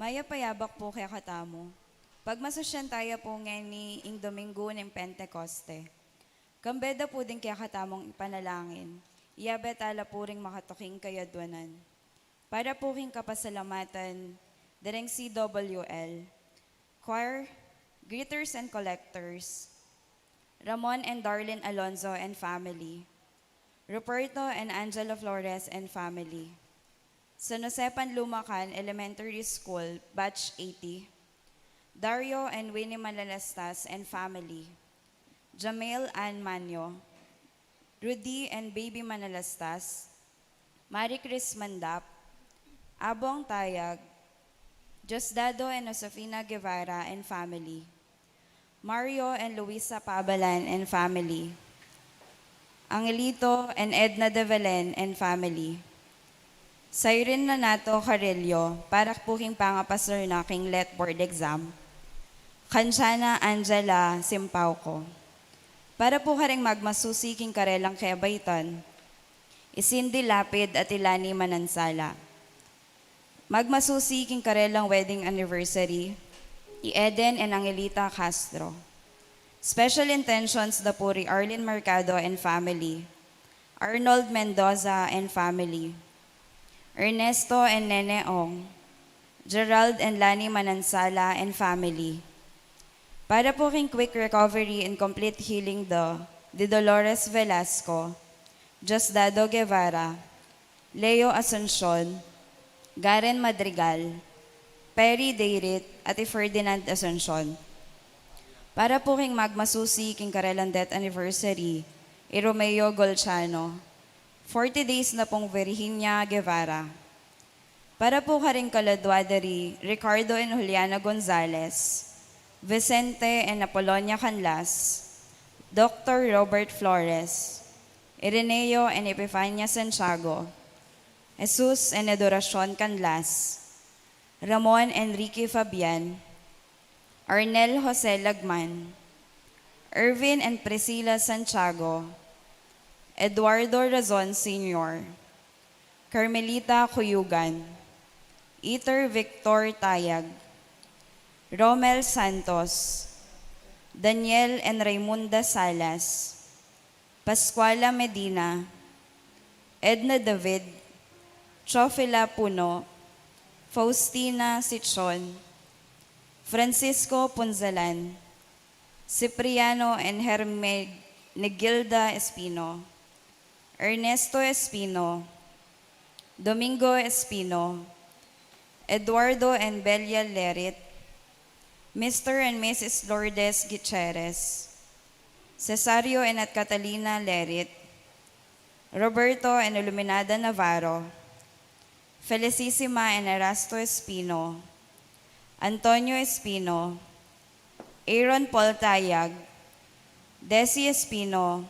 Maya payabak po kaya katamo. Pagmasusyan tayo po ngayon ni ing Domingo ng Pentecoste. Kambeda po din kaya katamong ipanalangin. Iyabet ala po ring makatuking kayadwanan. Para po king kapasalamatan, dareng CWL, choir, greeters and collectors, Ramon and Darlene Alonzo and family, Ruperto and Angela Flores and family, San Josepan Lumacan Elementary School, Batch 80, Dario and Winnie Malalastas and family, Jamel Ann Manyo, Rudy and Baby Manalastas, Marie Chris Mandap, Abong Tayag, Diosdado and Josefina Guevara and family, Mario and Luisa Pabalan and family, Angelito and Edna de Velen and family, Siren Nanato Carrillo, para po king pangapasor na king let board exam, Kansyana Angela Simpauco, para po karing magmasusi king karelang kebaytan, Isindi Lapid at Ilani Manansala, magmasusi king karelang wedding anniversary, Eden and Angelita Castro. Special intentions the Puri Arlene Mercado and family, Arnold Mendoza and family, Ernesto and Nene Ong, Gerald and Lani Manansala and family. Para po king quick recovery and complete healing de Dolores Velasco, Diosdado Guevara, Leo Asuncion, Garen Madrigal, Perry Deirit at Ferdinand Asuncion. Para po king magmasusi king karelang death anniversary, Romeo Golchano, 40 days na pong Virginia Guevara. Para po karing kaladwadari, Ricardo and Juliana Gonzalez, Vicente and Apolonia Canlas, Dr. Robert Flores, Ireneo and Epifania Santiago, Jesus and Adoracion Canlas, Ramon Enrique Fabian, Arnel Jose Lagman, Irvin and Priscilla Santiago, Eduardo Razon Sr., Carmelita Cuyugan, Iter Victor Tayag, Romel Santos, Daniel and Raimunda Salas, Pascuala Medina, Edna David, Chofila Puno, Faustina Sichon, Francisco Punzalan, Cipriano and Hermenegilda Espino, Ernesto Espino, Domingo Espino, Eduardo and Belia Lerit, Mr. and Mrs. Lourdes Gutierrez, Cesario and at Catalina Lerit, Roberto and Iluminada Navarro, Felicissima and Erasto Espino, Antonio Espino, Aaron Paul Tayag, Desi Espino,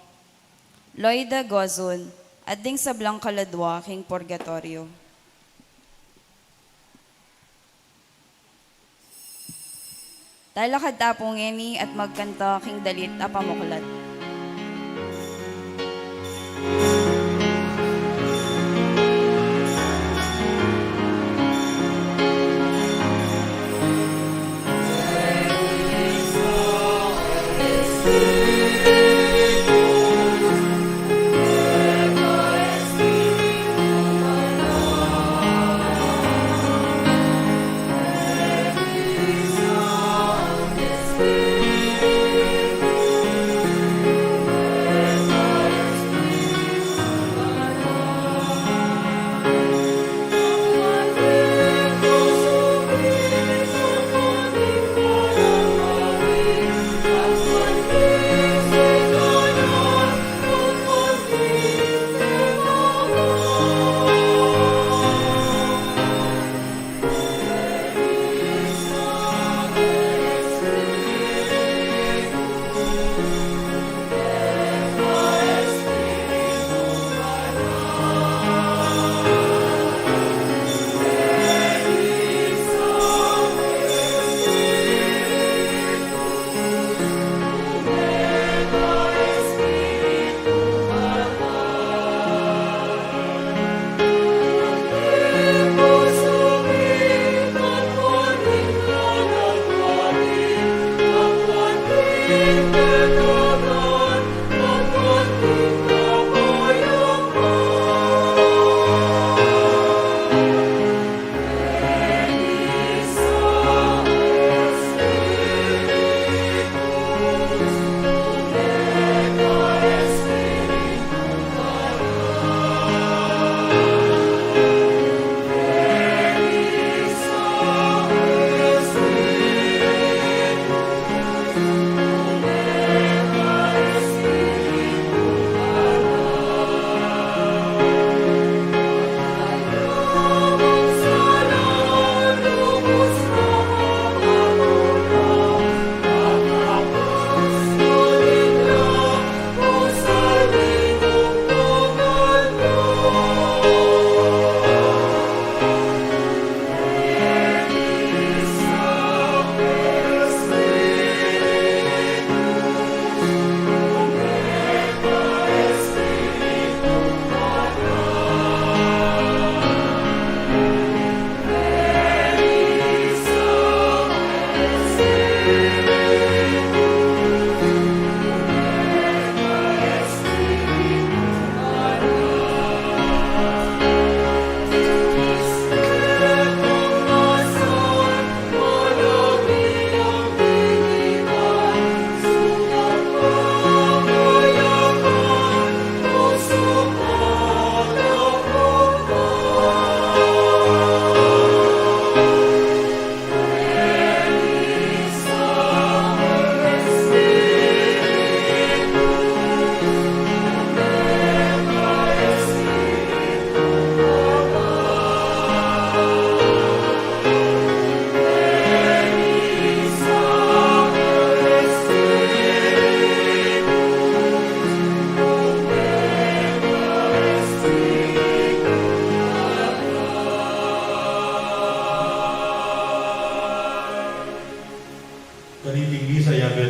Loida Gozun, at ding sa Blancaladwa, king Purgatorio. Talakad tapong emi at magkanta king dalit apamuklat.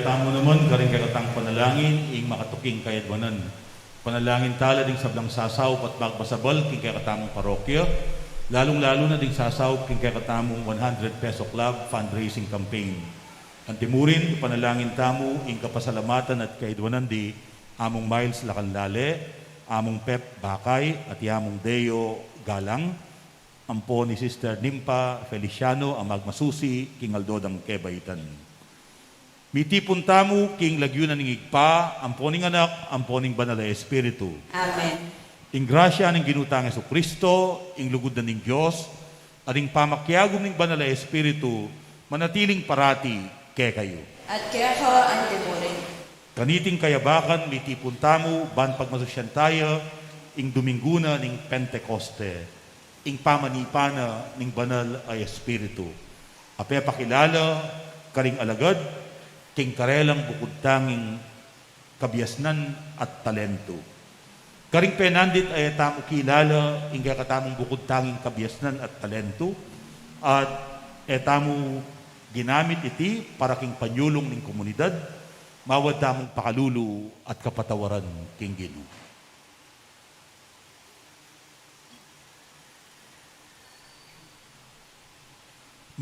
tamo naman, karing kakatang panalangin, ing makatuking kayadwanan. Panalangin tala ding sablang sasaw pat magbasabal king kakatamong parokya, lalong-lalo na ding sasaw king kakatamong 100 peso club fundraising campaign. Antimurin, panalangin tamo, ing kapasalamatan at kaidwanan di among Miles Lacanlale, among Pep Bakay, at among Deo Galang, ampo ni Sister Nimpa Feliciano, ang magmasusi, king Aldodang Kebaitan. Mitipon tamo, king lagyunan ng igpa, ampo ning anak, ampo ning banal na Espiritu. Amen. Ing grasya ng ginutang Yesu Kristo, ing lugod na ning Diyos, at ing pamakyagom ning banal na Espiritu, manatiling parati kay kayo. At kaya ka antimurin. Kaniting kayabakan, mitipon tamo, ban pagmasusyan tayo, ing Dominguna ning Pentecoste, ing pamanipana ning banal ay Espiritu. Ape pakilala, karing alagad, king karelang bukod tanging kabiasnan at talento. Karing penandit ay tamo kilala, ing katamong bukod tanging kabiasnan at talento, at etamo ginamit iti para king panyulong ning komunidad, mawad tamong pakalulu at kapatawaran king Ginoo.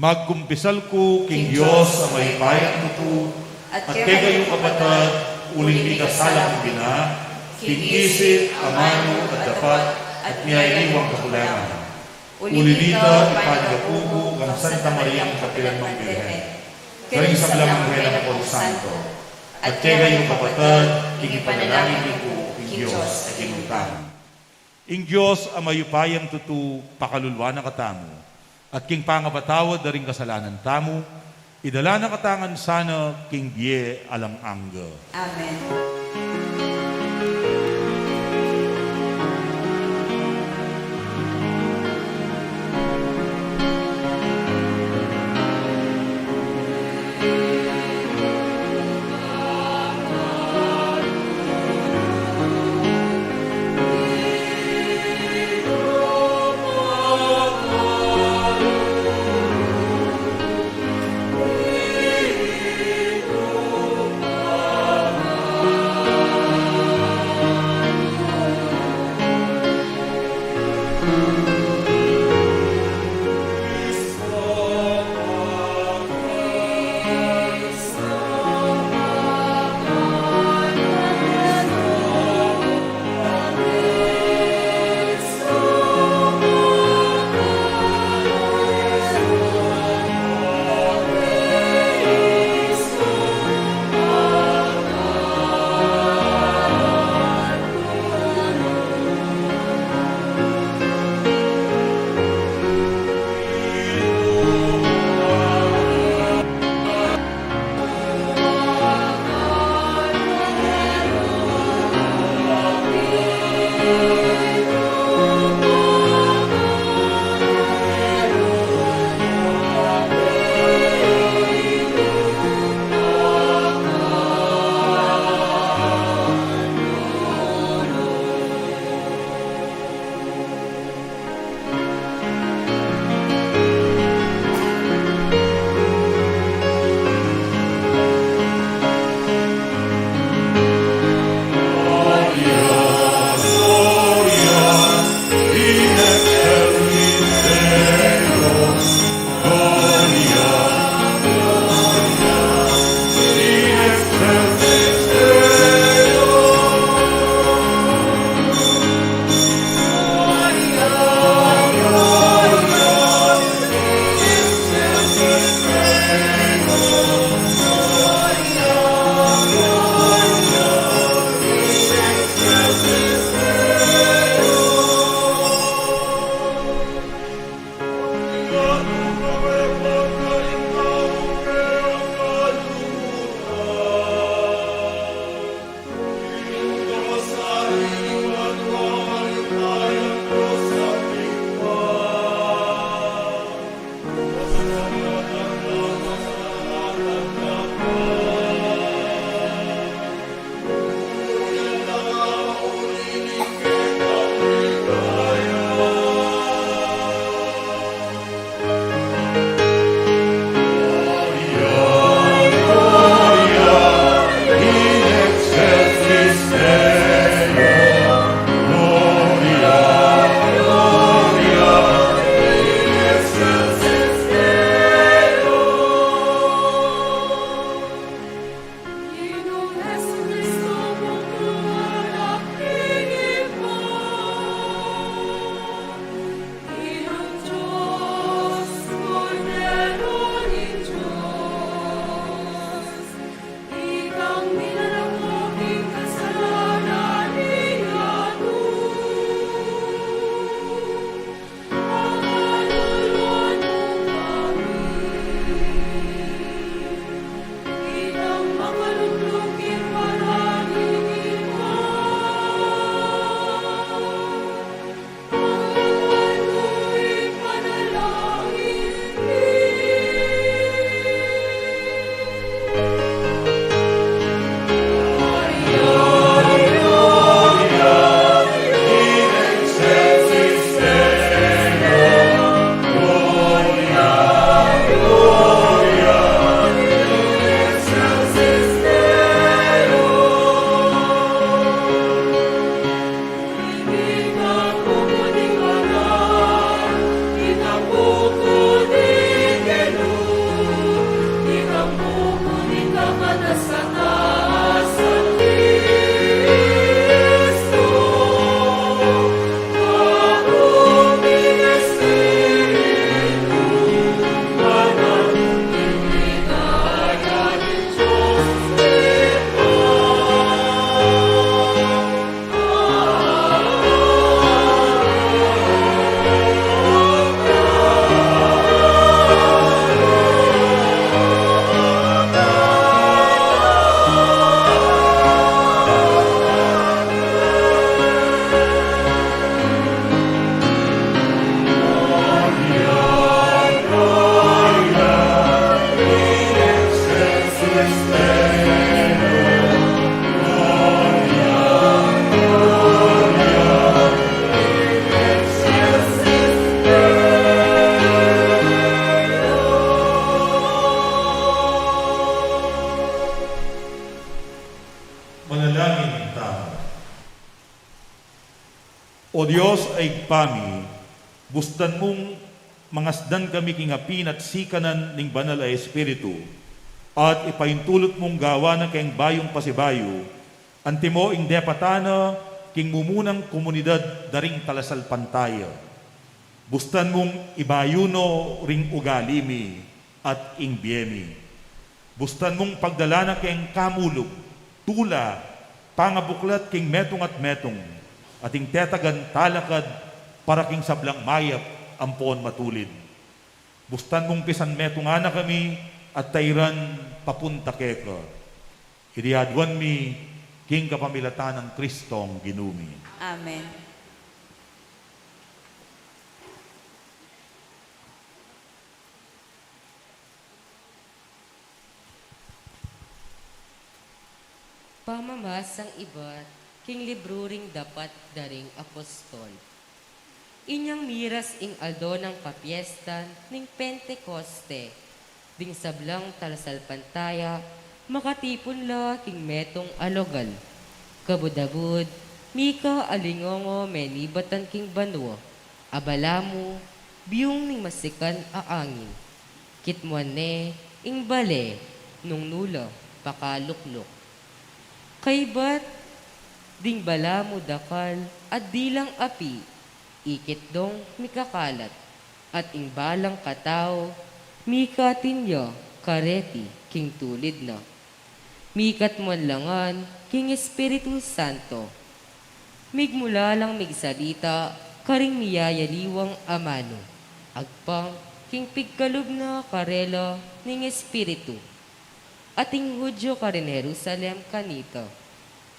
Magkumpisal ko, King Diyos, ang may payang tuto, at kay kayong kapatid, uling ikasalang bina, king isip, amano, at dapat, at niyayliwang kakulangan. Ulilita, ipanapugo, ang Santa Mariang Kapilanmang Birhen. Karing sa blamang Hela ko Santo, at kay kayong kapatid, king ipanalangin ko, King Diyos, at inuntahan. Ing Diyos, ang mayupayang tuto, pakalulwa na katamo, at king pangabatawad na rin kasalanan tamo, idala na katangan sana king Bie alang angga. Amen. Manalangin ta. O Diyos ay pami, bustan mong mangasdan kami kingapin at sikanan ning banal ay Espiritu, at ipaintulot mong gawa na kayang bayong pasibayo, antimo ing depatana, king mumunang komunidad daring talasal pantaya. Bustan mong ibayuno ring ugalimi at ing biyemi. Bustan mong pagdalana kayang kamulog, tula, pangabuklat king metong at metong, ating tetagan talakad para king sablang mayap ampon matulid. Bustan mong pisan metong ana kami at tayran papunta keka. Iriadwan mi king kapamilatan ng Kristong ginumi. Amen. Pamamasang iba't king libro ring dapat daring apostol. Inyang miras ing aldo ng kapiestan ning Pentecoste, ding sablang talasal pantaya, makatipon la king metong alogal. Kabudabud, mika alingongo menibatan king banwa, abalamu, biyong ning masikan aangin. Kitmuan ne, ing bale, nung nula, pakalukluk. Kaybat, ding bala mo dakal, at dilang api, ikit dong mikakalat, at ing balang katao, mikatinyo, kareti, king tulid na. Mikat mo langan, king Espiritu Santo. Migmula lang migsalita, karing miyayaliwang amano. Agpang, king pigkalub na karela, ning Espiritu. Ating Hudyo karin Jerusalem kanito.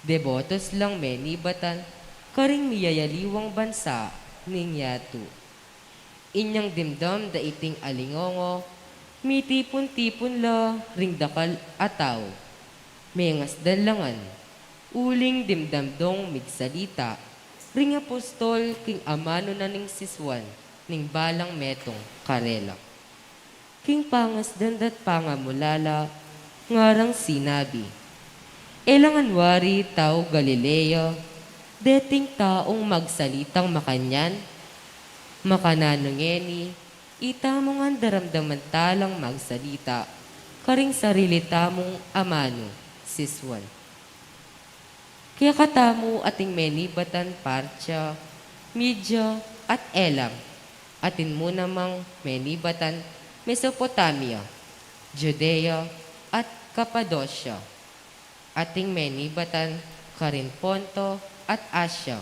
Debotos lang menibatan, karing miyayaliwang bansa ning yatu. Inyang dimdam da iting alingongo, mitipon-tipon la ring dakal ataw. Mengas dalangan, uling dimdam dong migsalita, ring apostol king amano na ning siswan, ning balang metong karela. King pangas dandat pangamulala, ngarang sinabi, elangan wari tao Galileo, deting taong magsalitang makanyan, makananungeni, itamongan daramdaman talang magsalita, karing sarili tamong amano, siswan. Kaya katamo ating menibatan parcha, Media at Elam, atin mo namang menibatan Mesopotamia, Judea at Cappadocia, ating menibatan karin Ponto at Asia,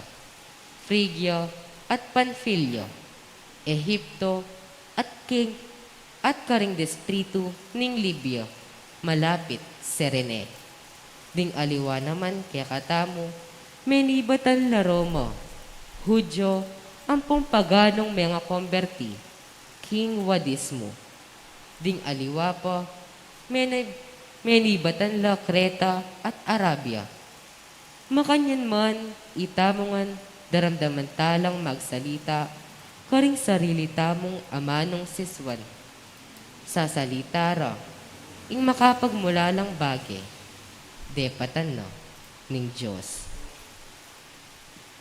Phrygia at Pamphylia, Ehipto at karing distrito ning Libya, malapit Serene. Ding aliwa naman kaya katamo, menibatan na Roma, Hudyo, ampong paganong mga konberti, king wadismo. Ding aliwa pa, menibatan la Creta at Arabia. Makanyan man, itamongan, daramdaman talang magsalita, karing sarili tamong amanong siswan. Sasalita ra, ing makapagmula lang bagay, depatan na ning Diyos.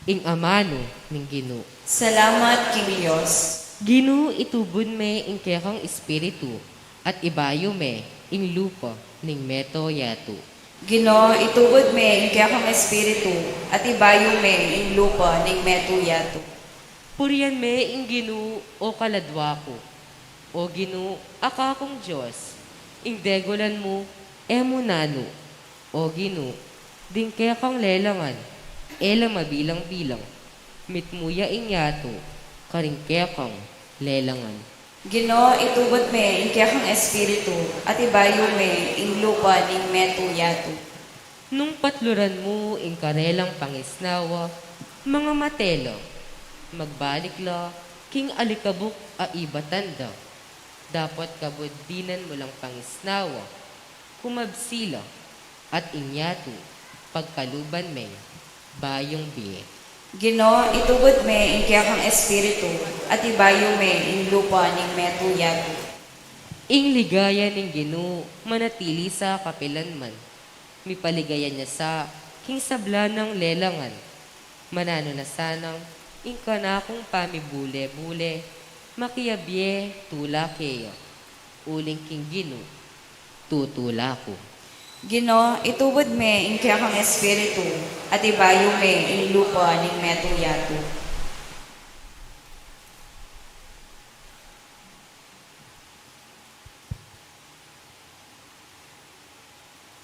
Ing amano ning Ginoo. Salamat, King Diyos. Ginoo itubon me ing kayakang espiritu, at ibayo me ing lupa ning meto yato. Ginoo, ituod me ing kaya kang espiritu, at ibayo me ing lupa ning metuyato. Purian me ing Ginoo o kaladwa ko. O Ginoo, akakong Diyos, ing degolan mo, emunano. O Ginoo, ding kaya kang lelangan, elang mabilang-bilang, mitmuya ing yato, karing kaya kang lelangan. Ginoo, itubod me ing kaya kang espiritu, at ibayo me ing lupa ning metuyato. Nung patluran mo ing karelang pangisnawa, mga matelo, magbalik la, king alikabok a ibatanda. Dapat kabuddinan mo lang pangisnawa, kumabsila, at inyato, pagkaluban me, bayong biye. Ginoo, itubod me ing kaya kang espiritu, at ibayo me ing lupa ning metuyato. Ing ligaya ning Ginoo manatili sa kapilanman. Mipaligayan niya sa king sabla ng lelangan. Manano na sanang, ingkana kong pamibule-bule, makiyabye tula keyo. Uling king ginu, tutula ko. Gino, itubod me ing kaya kang espiritu, at ibayo me ing lupa ning metuyato.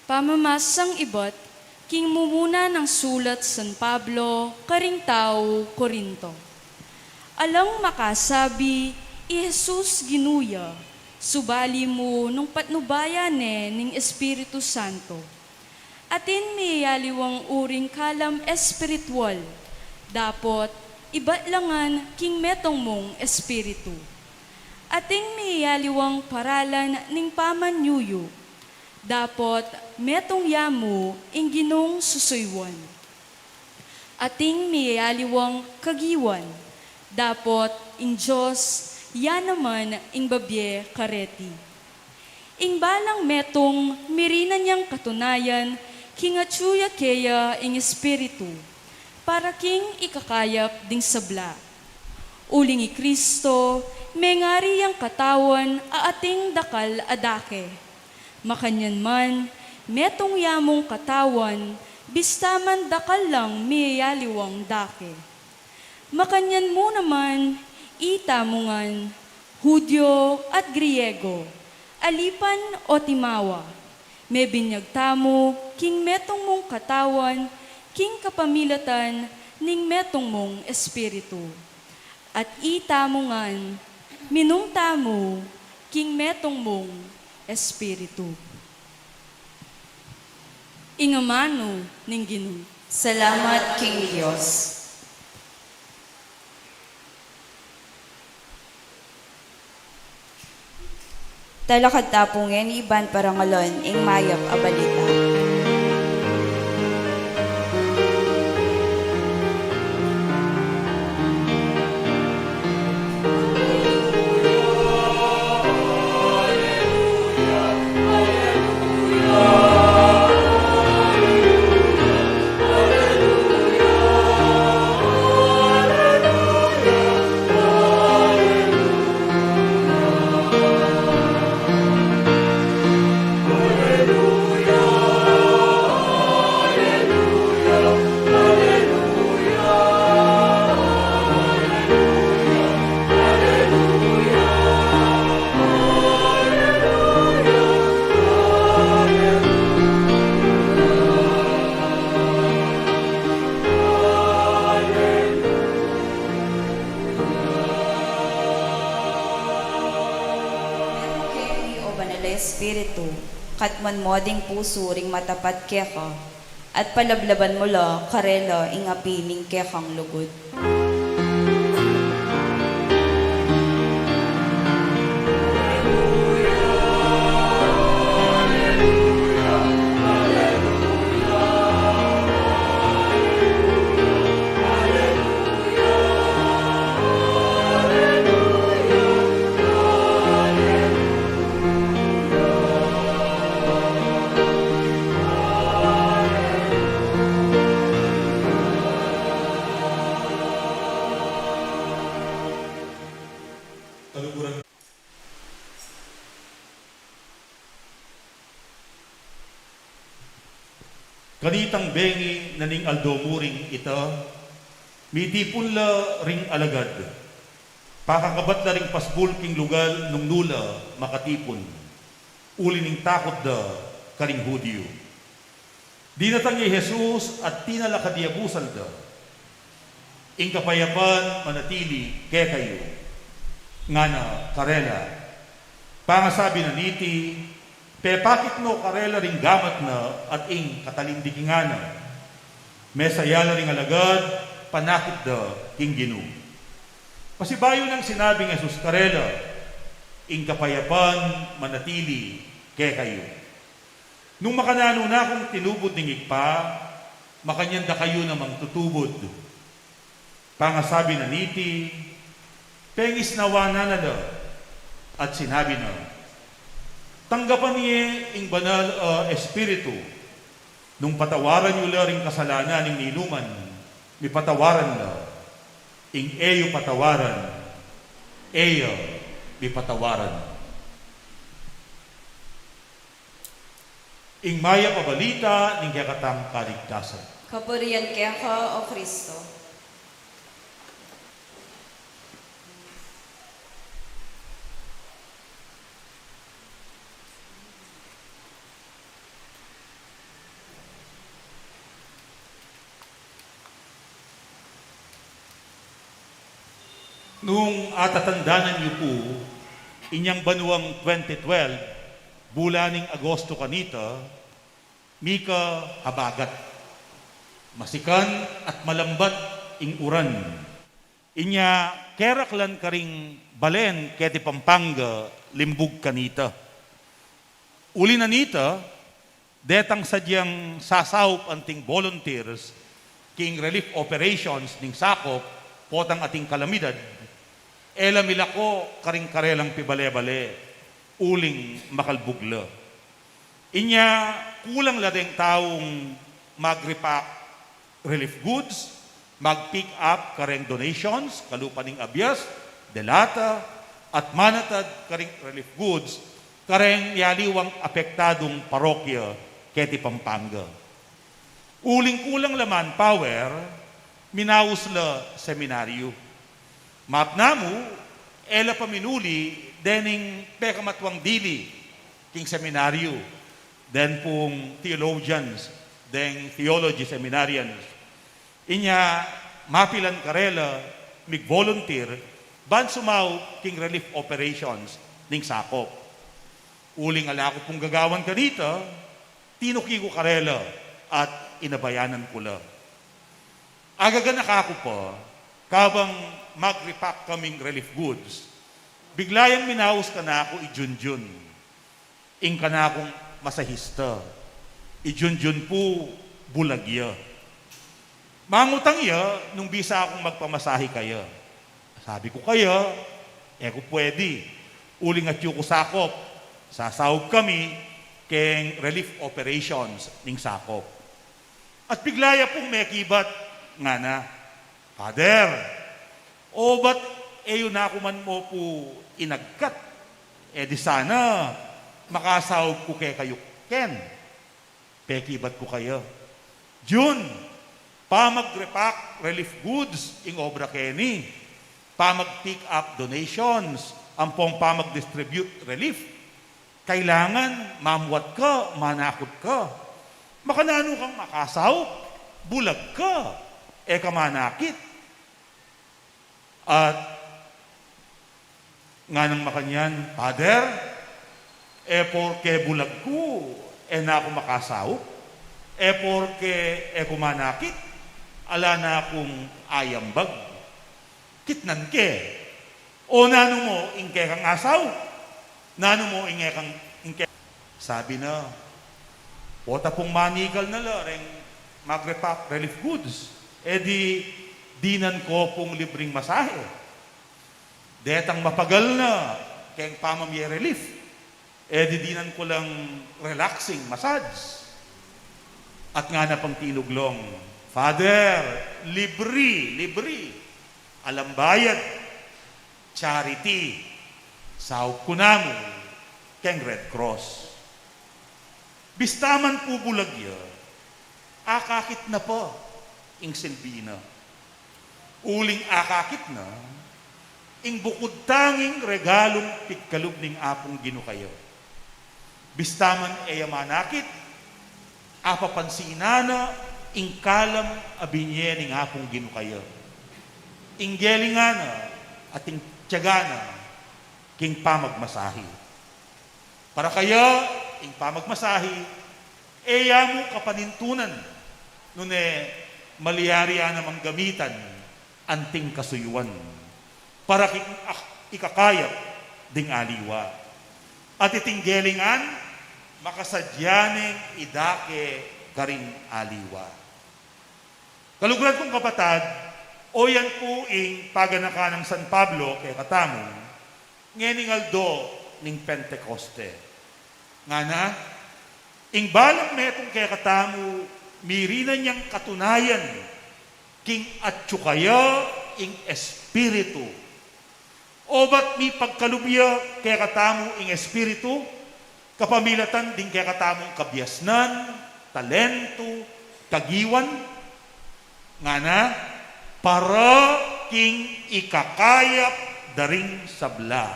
Pamamasang ibat, king mumuna ng sulat San Pablo, karing tao, Korinto. Alang makasabi, i Jesus ginuya, subali mo nung patnubayan ning Espiritu Santo. Atin may yaliwang uring kalam espiritual, dapot ibatlangan king metong mong espiritu. Ating may yaliwang paralan ning pamanyuyo, dapot metong yamu ing ginong susuywan. Ating miyaliwang kagiwan, dapot ing Diyos, yan naman ing babye kareti. Ing balang metong mirina niyang katunayan, kingatsuya keya ing espiritu, para king ikakayap ding sabla. Uling i Kristo, mengari ang katawan a ating dakal adake. Makanyan man, metong yamong katawan, bistaman dakal lang miyaliwang dake. Makanyan mo naman, itamungan, Hudyo at Griego, alipan o timawa, may binyag tamo, king metong mong katawan, king kapamilatan, ning metong mong espiritu. At itamungan, minung tamo, king metong mong espiritu. Ingamano ning Ginoo. Salamat, King Diyos. Talakad tapungen iban parangalon ing mayap abalita. Espiritu, katman mo ding puso ring matapat keka, at palablaban mo la karela ing apiling kekang lugod. Kanitang bengi naning aldo muring ita, mitipon la ring alagad. Pakakabat la ring pasbul king lugal nung nula makatipon. Uli ning takot da karing Hudyo. Di natangi Jesus at tinalakadiabusal da. Ing kapayapan manatili kaya kayo. Ngana karela. Pangasabi na niti, pepakit no karela ring gamat na at ing katalindikingana. Mesayala ring alagad, panakit da king Ginoo. Pasibayo ng sinabing Jesus karela, ing kapayapan manatili kaya kayo. Nung makanano na akong tinubod ning ikpa, makanyanda kayo namang tutubod. Pangasabi na niti, pengis nawa na da, at sinabi na, tanggapan niya ing banal espiritu, Nung patawaran nyo la ring kasalanan ng ninuman, mi patawaran la, ing eyo patawaran, eyo mi patawaran. Ing maya pabalita ning kakatang kaligtasan. Kapurihan kaya ka, O Kristo. Nung atatandanan niyo po, inyang banuang 2012, bulaning Agosto kanita, mika habagat. Masikan at malambat ing uran. Inya keraklan karing balen keti Pampanga, limbug kanita. Uli na nita, detang sadyang sasaup anting volunteers, king relief operations ning sakop, potang ating kalamidad, ela milako karing karelang pibale-bale, uling makalbugla. Inya kulang ladeng taong magrepack relief goods, mag-pick up kareng donations, kalupaning abyas, delata, at manatad kareng relief goods, kareng yaliwang apektadong parokya keti Pampanga. Uling-kulang laman power, minaus la seminaryo. Mapnamu, ela paminuli, dening pekamatwang dili, king seminaryo, den pong theologians, den theology seminarians. Inya, mapilan karela, mig-volunteer, ban sumaw king relief operations ning sakop. Uling ala ko pong gagawan kanita, tinuki ko karela at inabayanan ko la. Agaganak ako pa, kabang mag-repack kaming relief goods, biglayang minaus ka na ako ijunjun. Ing ka na akong masahista. Ijunjun po bulagya. Mangutang iya, nung bisa akong magpamasahe kaya. Sabi ko kaya, ko pwede. Uling at yuko sakop, sasahog kami keng relief operations ning sakop. At biglaya pong may kibat, nga na, Father, o ba't eyo na ako man mo po inagkat? Di sana, makasahog ko kayo ken. Pekibat ko kayo. June, pamag-repack relief goods ing obra keni, pamag-pick up donations, ang pong pamag-distribute relief. Kailangan mamuat ka, manakot ka. Makanano kang makasaw, bulag ka, kamanakit. At nga nang makanyan, Father, porke bulag ko, na ako makasaw, porke kumanakit, ala na akong ayambag. Kitnan ke. O nano mo, ingke kang asaw. Nano mo, ingke kang ingke. Sabi na, pota pong manikal na la, reng magrepack relief goods. Dinan ko pong libreng masahe. Detang mapagal na, keng pamamye relief. Dinan ko lang relaxing massage. At nga na pang tinuglong, Father, libre, alambayad, charity, sahog ko namo, keng Red Cross. Bistaman po bulagya, akakit na po, ing silbina. Uling akakit na, ing bukod tanging regalong pikkalub ning apong ginukayo. Bistaman manakit, apapansinana, ing kalam abinye ning apong ginukayo. Ing gelingana, at ing tiyagana, king pamagmasahi. Para kaya, ing pamagmasahi, mo kapanintunan, nune maliyari namang gamitan, anting kasuyuan, para ikakayap ding aliwa. At itinggelingan, makasadyaning idake karing aliwa. Kaluguran kong kapatad, o yan po ing paganaka ng San Pablo kay Katamo, ngening aldo ning Pentecoste. Nga na, ing balang metong kaya katamu, mirina niyang katunayan, king atsukaya ing espiritu. O ba't mi pagkalubya kaya katamu ing espiritu, kapamilatan din kaya katamong kabiasnan, talento, kagiwan, nga na, para king ikakayap daring sabla.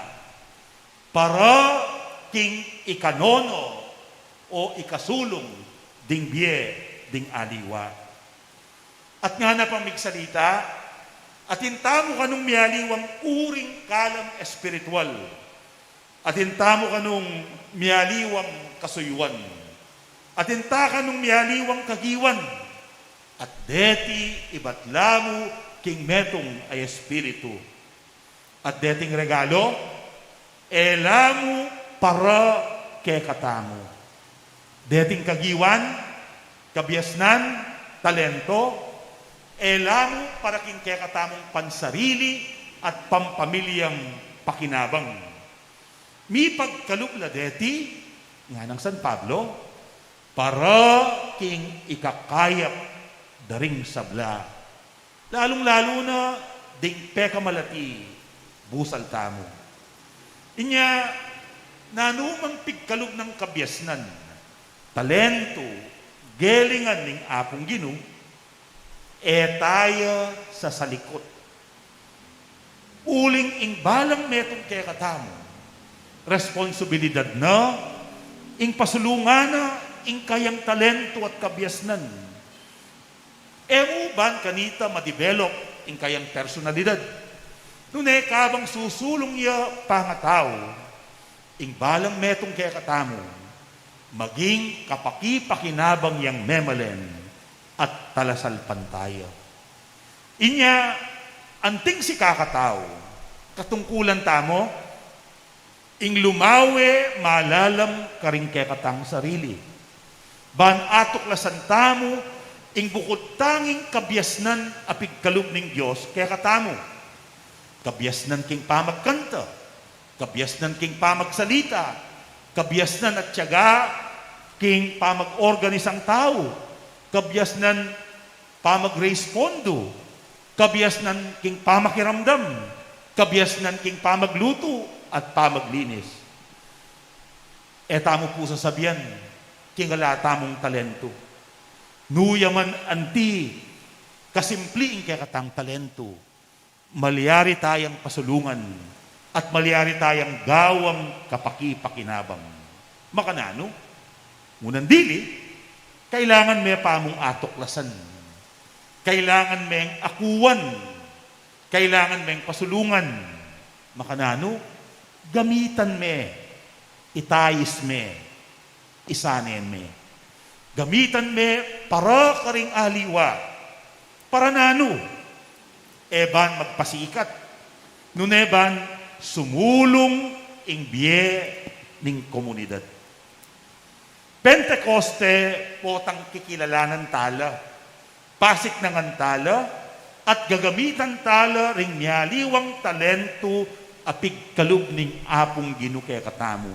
Para king ikanono o ikasulong ding biye ding aliwa. At nga na pamigsalita, at intamo kanong mialiwang uring kalam espiritual. At intamo kanong mialiwang kasuyuan. At inta kanong mialiwang kagiwan. At deti ibatlamu king metong ay espiritu. At deting regalo, elamu para kay katamu. Deting kagiwan, kabiasnan, talento, elamu para king kay katamong pansarili at pampamilyang pakinabang. Mi pagkalubla deti, nga ng San Pablo, para king ikakayap daring sabla. Lalong-lalo na ding peka malati, busal tamo. Inya, nanumang pigkalog ng kabiasnan, talento, gelingan ning apong Ginu, tayo sa salikot. Uling ing balang metong kaya katamo, responsibilidad na, ing pasulungan na, ing kayang talento at kabiasnan. Ban kanita ma-develop ing kayang personalidad. Nune kabang susulong ya pangatao, ing balang metong kaya katamo, maging kapaki-pakinabang yang memalen at talasal pantaya. Inya, anting si kakatao, katungkulan tamo, ing lumawe malalam karing kaya katang sarili. Ban atuklasan tamo, ing bukod tanging kabiasnan apig kalub ning Diyos kaya katamo. Kabiasnan king pamagkanta, kabiasnan king pamagsalita, kabiasnan at tiyaga king pamag-organisang tao, kabiasnan pamag-respondo, kabiasnan king pamakiramdam, kabiasnan king pamagluto at pamaglinis. Tamo po sasabihan, king alatamong talento. Nuyaman anti, kasimpliing kaya katang talento, malyari tayang pasulungan at malyari tayang gawang kapaki-pakinabang. Makanano, ngunang dili, kailangan may pamong atoklasan. Kailangan may akuan. Kailangan may pasulungan. Makanano, gamitan me, itayis me, isanen me. Gamitan me para karing aliwa. Para nano? Eban magpasikat. Nuneban sumulong ing biye ning komunidad. Pentecoste potang kikilalanan tala. Pasik ng antala at gagamitan tala ring nyaliwang talento apig kalub ning apong Ginu kaya katamo.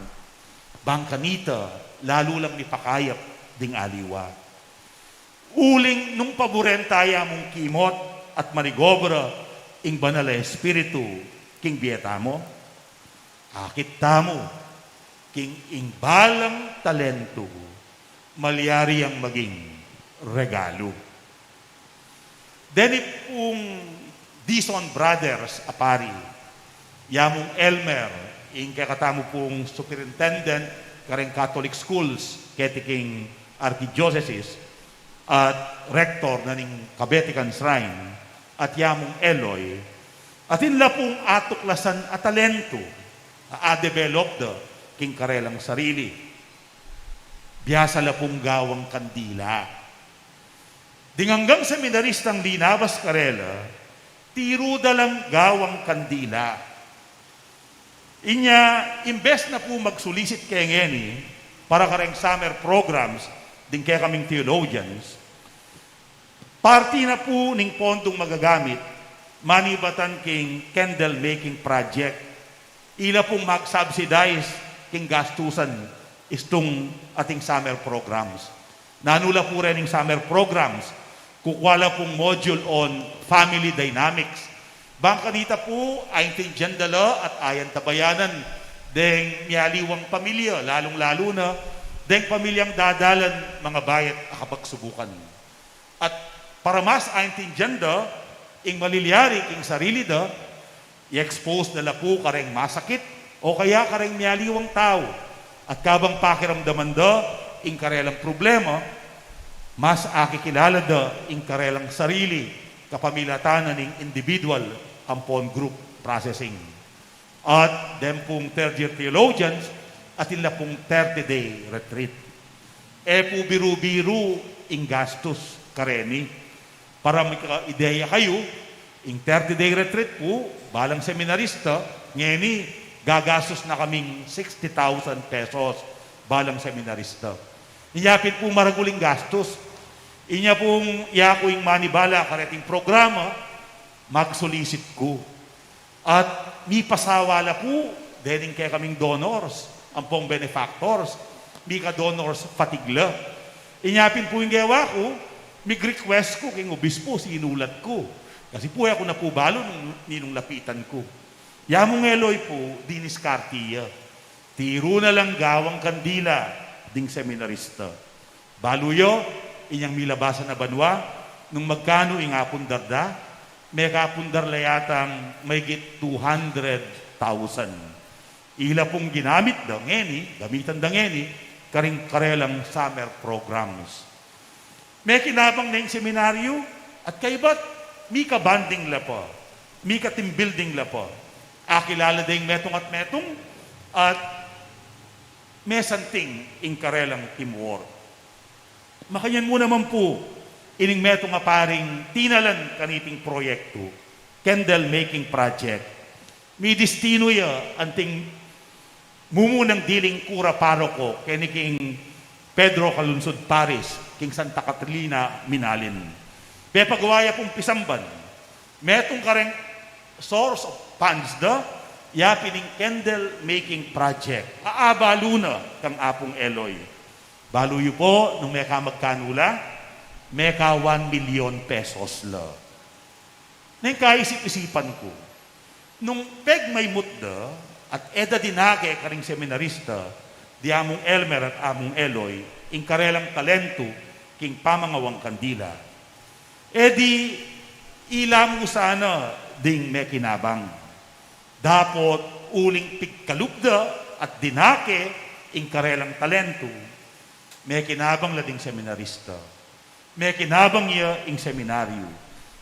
Bangkanita, lalo lang ni pakayap ding aliwa. Uling nung paborentaya mong kimot at manigobra ing banal na espiritu king bietamo, akit tamo king ing balang talento malyari ang maging regalo. Denip kung Dison Brothers apari, yamong Elmer, ing kakatamo pong superintendent kareng Catholic schools, ketiking archdiocese, at rector na ning Kabetikan Shrine, at yamong Eloy, at inla pong atuklasan at talento, a-develop da king karelang sarili. Biyasa la pong gawang kandila. Dinganggang seminaristang linabas karela, tiro dalang gawang kandila. Inya, imbes na po magsulisit kay ngeni, para kareng summer programs, din kaya kaming theologians, party na po ning pondong magagamit, manibatan king candle making project, ila pong mag-subsidize king gastusan, itong ating summer programs. Nanula po rin yung summer programs. Kukwala pong module on family dynamics. Bangkanita po, ayon dala at ayan tabayanan, deng miyaliwang pamilya, lalong-lalo na, deng pamilyang dadalan mga bayat akapagsubukan. At para mas ayon da, ing maliliari king sarili da, i-expose nila po kareng masakit o kaya kareng miyaliwang tao. At kabang pakiramdaman da, ing karelang problema, mas akikilala da ing karelang sarili, kapamilatanan ng individual, ampon group processing. At dem pong third-year theologians, at ila pong 30-day retreat. Po biru-biru ing gastos kareni. Para may ideya kayo, ing 30-day retreat po, balang seminarista, ngeni, gagastos na kaming 60,000 pesos balang seminarista. Inyapit po maraguling gastos. Inya pong iyako ing manibala kareting programa, magsolicit ko. At mi pasawala po, dening kaya kaming donors, ang pong benefactors, mi ka donors patigla. Inyapin po yung gawa ko, mig-request ko king obispo, sinulat ko. Kasi po ako na po balo ninong lapitan ko. Yamong eloy po, diniskartiya. Tiro na lang gawang kandila, ding seminarista. Baluyo, inyang milabasan na banwa, nung magkano ingapon darda, may kapundar layatang may git 200,000. Ila pong ginamit da ngeni, gamitan da ngeni, karing karelang summer programs. May kinabang na yung seminaryo, at kaibat, mi ka banding la po, mi ka team building la po. Akilala ding metong at metong, at may santing ing karelang teamwork. Makanyan mo naman po, ining metong nga paring tinalan kaniting proyekto, candle making project. Mi destino ya anting mumunang diling kura paroko kini king Pedro Calunsod Paris, king Santa Catalina Minalin. Pe pagwaya pong pisamban, metong kareng source of funds da, ya pining candle making project. Aabalo na kang apong Eloy. Baluyo po, nung may kamagkanula, may ka 1 million pesos la. Nang kaisip-isipan ko, nung peg may mutda, at eda dinake karing seminarista, di among Elmer at among Eloy, ing karelang talento, king pamangawang kandila. Edi, ilam mo sana ding may kinabang. Dapot uling pigkalupda at dinake, ing karelang talento, may kinabang lading seminarista. May kinabang iya ing seminaryo.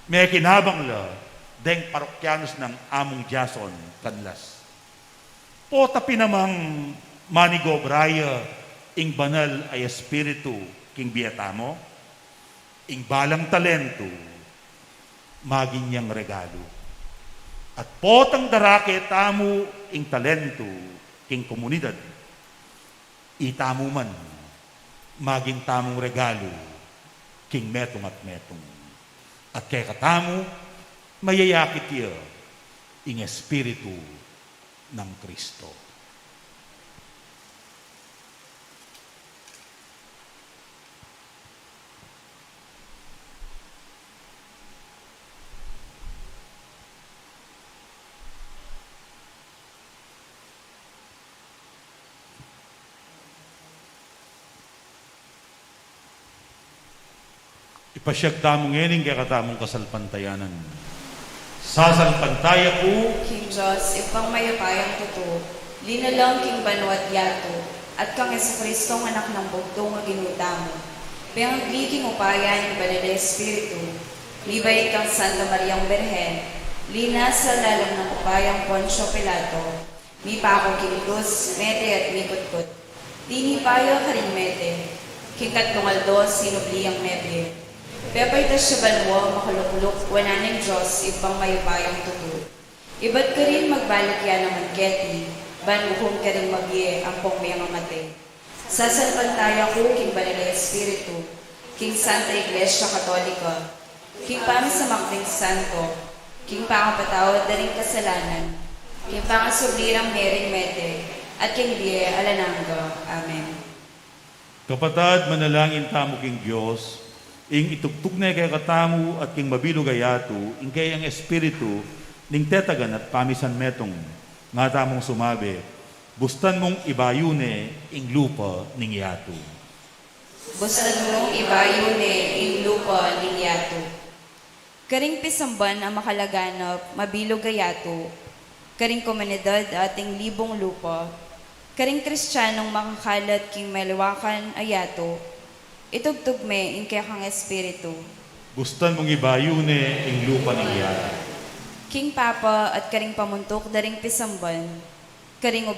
May kinabang la deng parokyanos ng among Jason Kanlas. Po tapi namang manigobraya ing banal ay espiritu king biatamo, ing balang talento, maging niyang regalo. At potang darake tamo ing talento king komunidad, itamo man, maging tamong regalo, king metong at metong. At kay katamo, mayayakit iya, ing espiritu ng Kristo. Ipasyag tamong ening kaya katamong kasalpantayanan. Sasalpantaya ko, King Diyos, ipang mayapayang totoo, linalang king banwat yato, at kang Jesucristong anak ng bugtong nga ginuta mo. Piyang king upayan ng Banal na Espiritu, libay kang Santa Mariang Berhen, linas sa lalam ng upayang Poncio Pilato, mi pa ako king Cruz, mete at mikutkot. Dini payo ka rin mete, king katkungaldos, sinubliyang mebye. Pepay tas siya banwa, makulukulok, wala ng Diyos, ipang mayupayang tuto. Iba't ka rin magbalik yan naman keti, banuhong ka rin magye, ang pong may amate. Sasalpantaya ko, king Banal na Espiritu, king Santa Iglesia Katolika, king pami sa makding santo, king pangapatawad na rin kasalanan, king pangasulirang mering mete, at king Bie Alananga. Amen. Kapatad, manalangin tamo king Diyos, ing itugtog na kay katamu at king mabilog ayatu, ing kay ang Espiritu, ning tetagan at pamisan metong, nga tamong sumabi, bustan mong ibayune ing lupa ning yatu. Bustan mong ibayune ing lupa ning yato. Karing pisamban ang makalaganap, mabilog gayato, karing komunidad ating libong lupa, karing kristyanong makakalat king maliwakan ayato, itugtugme ing kayang Espiritu. Bustan mong ibayune ing lupa ning yatu. King Papa at karing pamuntok daring pisamban, karing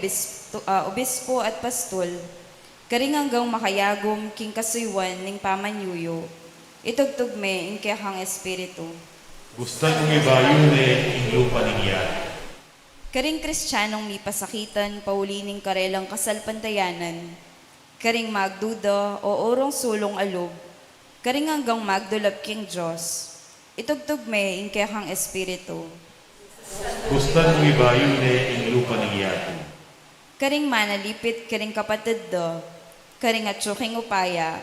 obispo at pastol, karing hanggang makayagom king kasuywan ning pamanyuyo, itugtugme ing kayang Espiritu. Bustan mong ibayune ing lupa ning yatu. Karing kristyanong mi pasakitan, paulining karelang kasalpantayanan, karing magduda o orong sulong alob, karing hanggang magdulap king Diyos, itugtugme ing kayang Espiritu. Bustan mong ibayune ing lupa ning yatu. Karing manalipit, karing kapatid do, karing atsuking upaya,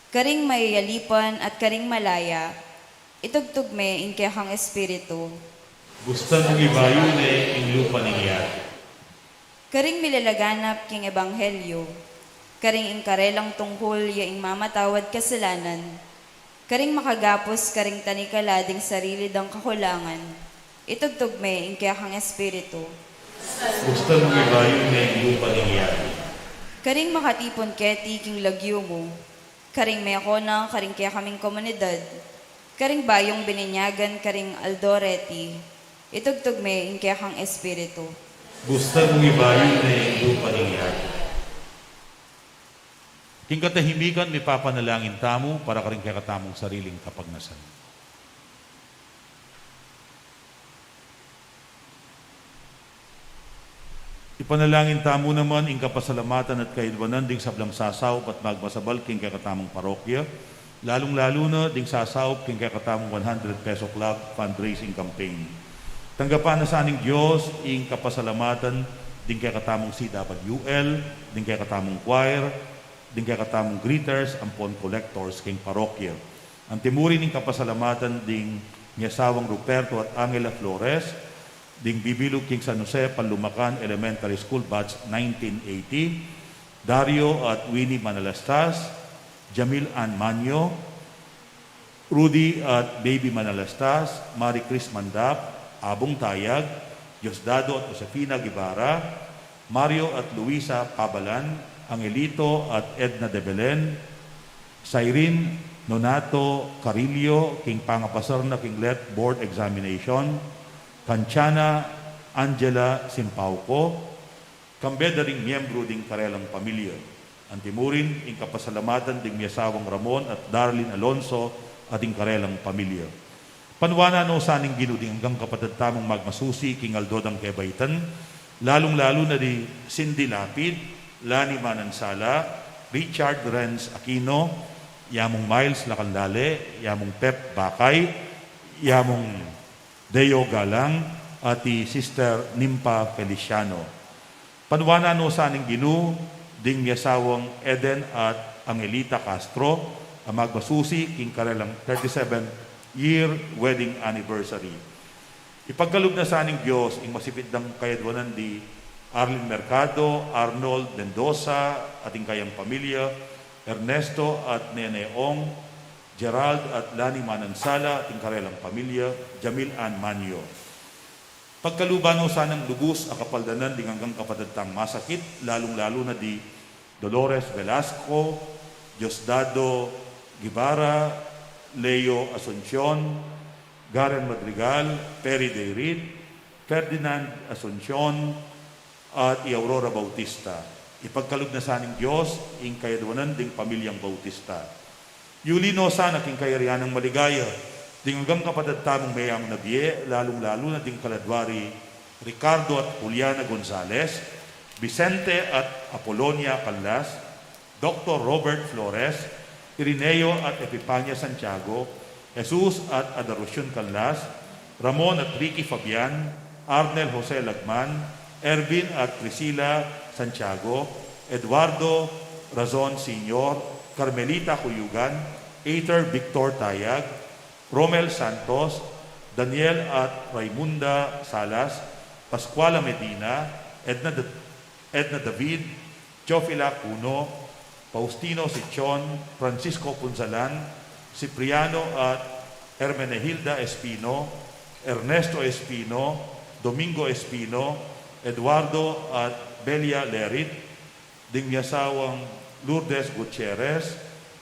karing mayayalipan at karing malaya, itugtugme ing kayang Espiritu. Bustan mong ibayune ing lupa ning yatu. Karing milalaganap king ebanghelyo, karing ingkarelang tungkol yaing mamatawad kasalanan, karing makagapos karing tanikalading sarili dang kakulangan, itugtugme ing kayang Espiritu. Bustan mong ibayune ing lupa ning yatu. Karing makatipon keti king lagyo mo, karing mayakona, karing kaya kaming komunidad, karing bayong bininyagan, karing aldoreti, itugtugme ing kaya kang Espiritu. Bustan mong ibayune ing lupa ning yatu. King katahimikan, may papanalangin tamo para karing kaya katamong sariling kapagnasan. Ipanalangin tamo naman ing kapasalamatan at kaidwanan ding sablang sasaw at magmasabal king kaya katamong parokya, lalong-lalo na ding sasaw king kaya katamong 100 peso club fundraising campaign. Tanggapan na sa aning Diyos ing kapasalamatan ding kaya katamong CWL, ding kaya katamong choir, ding kaya katamong greeters, ampon collectors king parokya. Ang timurin ning kapasalamatan ding niyasawang Ruperto at Angela Flores, ding Bibilog king San Jose Panlumacan Elementary School Batch 1980, Dario at Winnie Manalastas, Jamil Ann Manyo, Rudy at Baby Manalastas, Marie Chris Mandap, Abong Tayag, Diosdado at Josefina Guevara, Mario at Luisa Pabalan, Angelito at Edna de Belen, Cyrene Nonato Carillo, king pangapasar na king let board examination, Kanchana Angela Simpauco, kambeda ring miyembro ding karelang pamilya. Antimurin, ing kapasalamatan ding miyasawang Ramon at Darlene Alonso at ing karelang pamilya. Panwana no saning ginuding hanggang kapatid tamong magmasusi king Aldodang Kebaitan, lalong-lalo na di Cindy Lapid, Lani Manansala, Richard Renz Aquino, yamong Miles Lacanlale, yamong Pep Bakay, yamong Deo Galang, at ti Sister Nimpa Feliciano. Panwana no saning ginu, ding miyasawang Eden at Angelita Castro, ang magmasusi king karelang 37-year wedding anniversary. Ipagkalog na sa aning Diyos, ing masipid ng kayadwanan di Arlene Mercado, Arnold Mendoza, ating kayang pamilya, Ernesto at Nene Ong, Gerald at Lani Manansala, ating karelang pamilya, Jamil Ann Manyo. Pagkaluban ho sanang lubos ang kapaldanan ding hanggang kapadatang masakit, lalong-lalo na di Dolores Velasco, Diosdado Guevara, Leo Asuncion, Garen Madrigal, Perry Deirid, Ferdinand Asuncion, at Aurora Bautista. Ipagkalog na sa aning Diyos, ing kayadwanan ding pamilyang Bautista. Yulino sana king kayarihan ng maligaya, ding hanggang kapatid tamong mayang nabiye, lalong-lalo na ding kaladwari Ricardo at Juliana Gonzales, Vicente at Apolonia Callas, Dr. Robert Flores, Irineo at Epipania Santiago, Jesus at Adarosyon Callas, Ramon at Ricky Fabian, Arnel Jose Lagman, Ervin at Priscilla Santiago, Eduardo Razon Sr., Carmelita Cuyugan, Aether Victor Tayag, Romel Santos, Daniel at Raimunda Salas, Pascuala Medina, Edna David, Jofila Cuno, Faustino Sichon, Francisco Punzalan, Cipriano at Hermenegilda Espino, Ernesto Espino, Domingo Espino, Eduardo at Belia Lerit, Dingyasawang Lourdes Gutierrez,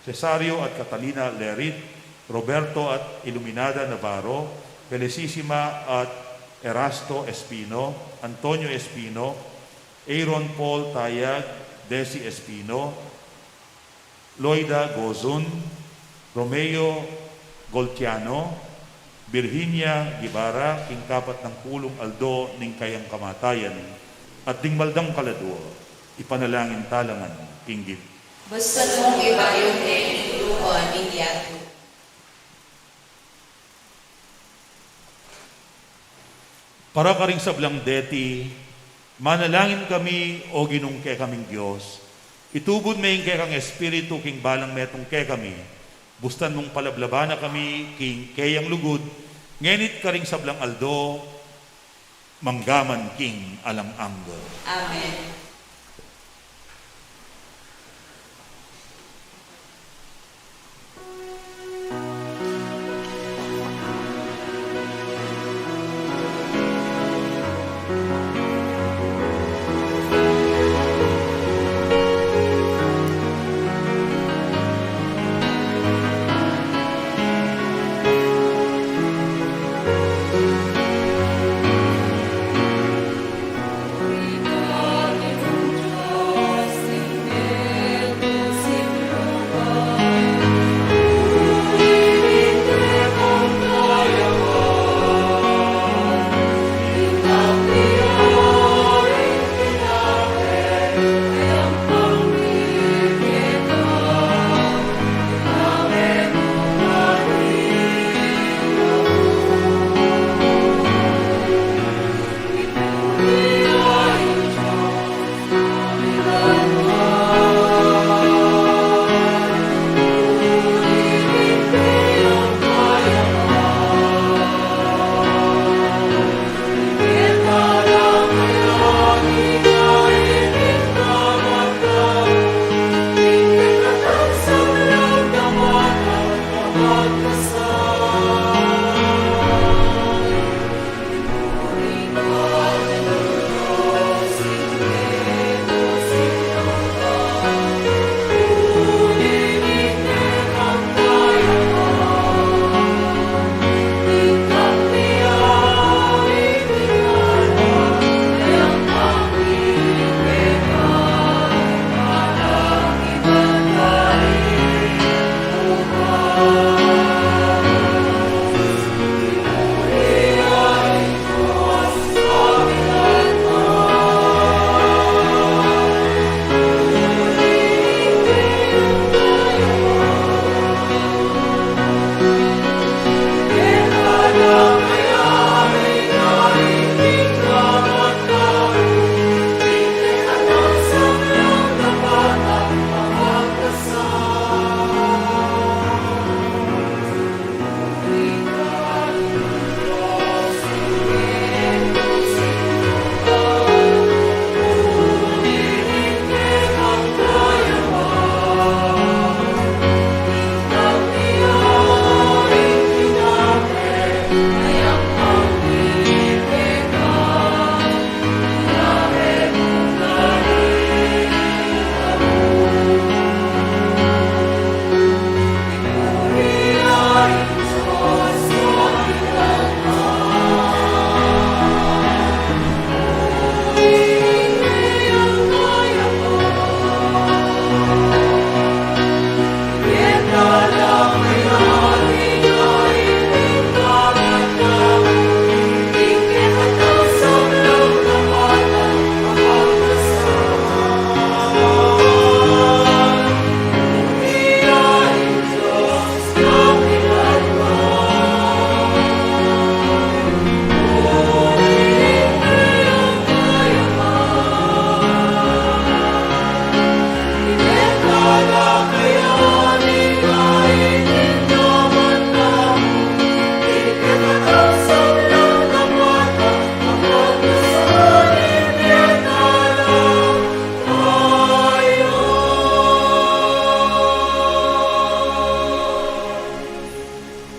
Cesario at Catalina Lerit, Roberto at Iluminada Navarro, Felicissima at Erasto Espino, Antonio Espino, Aaron Paul Tayag, Desi Espino, Loida Gozun, Romeo Goltiano, Virginia Gibara, kingkapat ng pulong Aldo ning kayang kamatayan, at dingmaldang kaladwa, ipanalangin talangan, kinggit. Basta mong ibayon din itulungan ng yato. Para ka ring sablang deti, manalangin kami o ginungke kaming Diyos. Itubod may kay kang Espiritu king balang metong ke kami. Bustan mong palablabana kami king kayang lugod. Ngenit ka ring sablang Aldo, manggaman king alang anggo. Amen.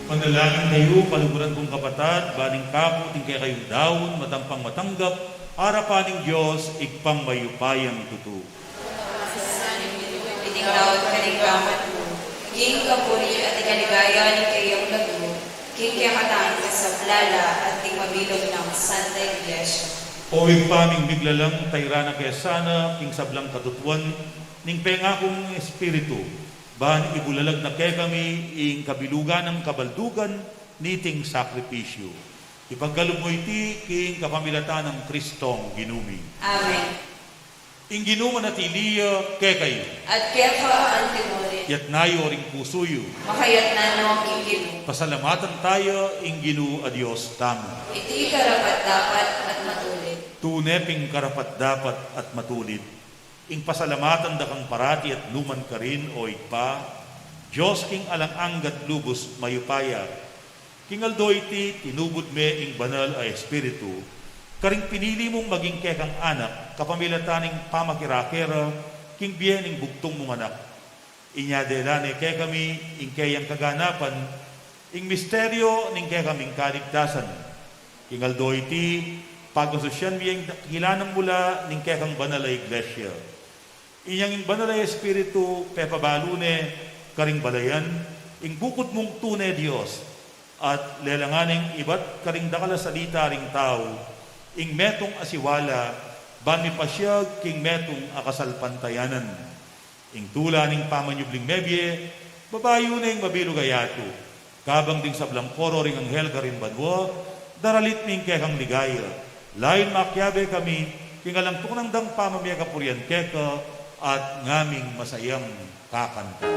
Panalangin kayo, kaluguran kong kapatad, baning kapo, tingkay kayong daon, matampang matanggap, harapaning Diyos, ikpang mayupayang tutu. Itinglaw ka rin gamat mo. King kapuri at ikaligaya ni kayong lago. King kakataan ka sa blala at ting mabilog ng Santa Iglesia. Owing paming biglalang tayrana kaya sana, king sablang katutuan, ning pengakong espiritu, ban ibulalag na kaya kami ing kabilugan ng kabaldugan, niting sakripisyo. Ipaggalog mo iti, king kapamilatan ng Kristong ginumi. Amen. Ing ginuman at iliya, kaya kayo, At kaya ka ang tinulit. yat nayo ring pusuyo. Makayat na no ang kikilo. Pasalamatan tayo, ing ginu a Diyos tamo. Iti karapat dapat at matulit. Tuneping karapat dapat at matulid. Ing pasalamatan da kang parati at luman ka rin o igpa. Diyos king alang anggat lubos mayupaya. King aldo iti tinubod me ing banal a espiritu. Karing pinili mong maging kekang anak, kapamilataning pamakirakera, king biyening bugtong mong anak. Inyadelane kay kami, ing kayang kaganapan, ing misteryo ning kay kaming kaligtasan. King aldo iti, pagkasosyan biyang kilanang mula ning kekang banal a iglesia. Inyang banal a espiritu, pepabalune, karing balayan, ing bukod mong tunay Diyos, at lelanganing iba't karing dakala salita ring tao, ing metong asiwala, bani pasyag king metong akasalpantayanan. Ing tula ning pamanyubling mebye, babayo ning mabilog ayato. Kabang ding sablang koro ring anghel karin banwa, daralit ning kekang ligaya. Lain makyabe kami, king alang tunang dang pamamaya kapurian keka, at ngaming masayang kakanta.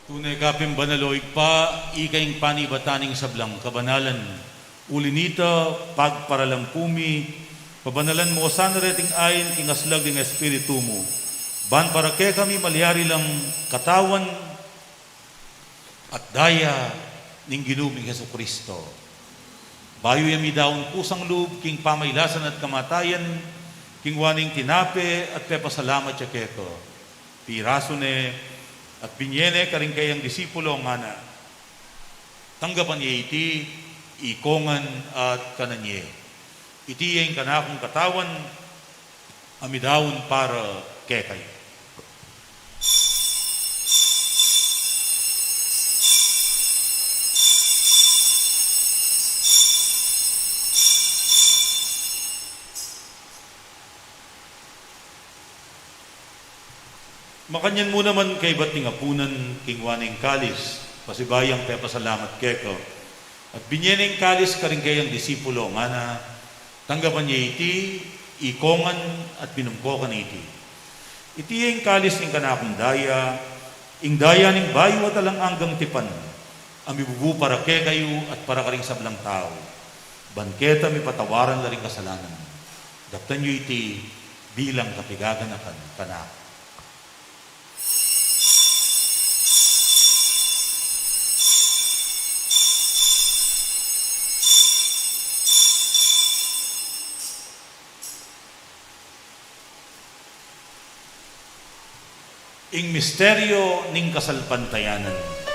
Tunay kapim banaloig pa, ikaing panibataning sablang kabanalan. Ulinita, pagparalampumi, pabanalan mo sana reting ayin kingaslag ng espiritu mo. Ban para kaya kami malyari lang katawan at daya ning ginuming Heso Kristo. Bayo yami daon pusang loob, king pamaylasan at kamatayan, king waning tinape at pepasalamat siya keto. Piraso ne, at binyene karing kayang disipulo nga na tanggapan niya iti, ikongan at kananye. Iti yung kanakong katawan, amidawon para kekay. Makanyan mo naman kay bating apunan king waning kalis, pasibayang pepasalamat keko. At binyeneng kalis karing kayang disipulo nga na tanggapan niya iti, ikongan at pinumkokan iti. Iti yung kalis ning kanakong daya, ing daya ning bayo at alang anggang tipan, amibubu para ke kayo at para karing sablang tao. Banketa mi patawaran la ring kasalanan. Daptan nyo iti bilang kapigaganakan kanak. Ing misteryo ning kasalpantayanan.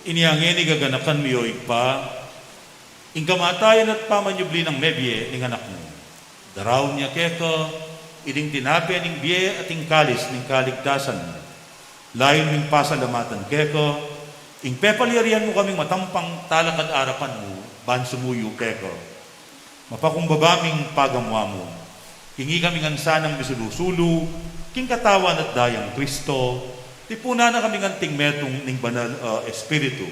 Iniangin igaganakan miyo igpa, ing kamatayan at pamanyubli ng mebye ning anak mo. Daraw niya keko, iding tinapi ning biye at ing kalis ning kaligtasan. Layon ning pasalamatan keko, ing pepaliarian mo kaming matampang talakad arapan mo, ban sumuyo keko. Mapakumbabaming pagamwa mo, hingi kaming ansanang bisulusulu, king katawan at dayang Kristo, tipuna na kami nganting metong ning banal espiritu.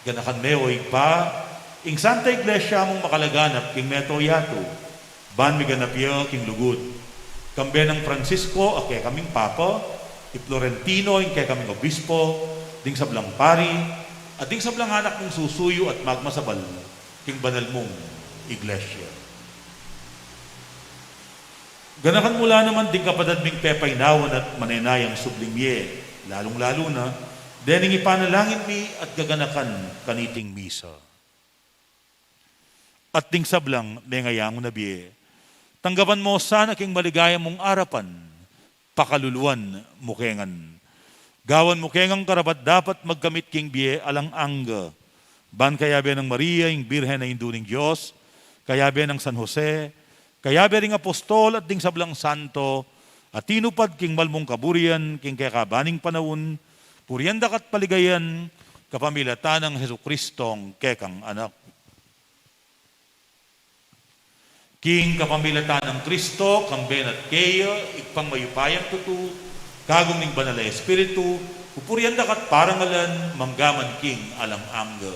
Ganakan meo igpa, ing Santa Iglesia mong makalaganap king meto yato. Ban mi ganapyo king lugod. Kambe ng Francisco ake kaming papa, i Florentino ing kay kaming obispo, ding sablang pari, at ding sablang anak mong susuyo at magmasabal king banal mong Iglesia. Ganakan mula naman ding kapadad ming pepaynawan at manenayang sublimye, lalong-lalo na, dening ipanalangin mi at gaganakan kaniting misa. At ding sablang mengayang na biye, tanggapan mo sana king maligaya mong arapan, pakaluluan mukengan. Gawan mukengang karapat dapat magkamit king biye alang angga, ban kayabe ng Maria, ing Birhen na Induning Diyos, kayabe ng San Jose, kayabe ring apostol at ding sablang santo, at tinupad king malmong kaburian, king kekabaning panahon, purianda kat paligayan, kapamilatan ng Jesukristong kekang anak. King kapamilatan ng Kristo, kamben at keya, ikpang mayupayang tutu, kagong ning banal na espiritu, pupurianda kat parangalan, manggaman king alang angga.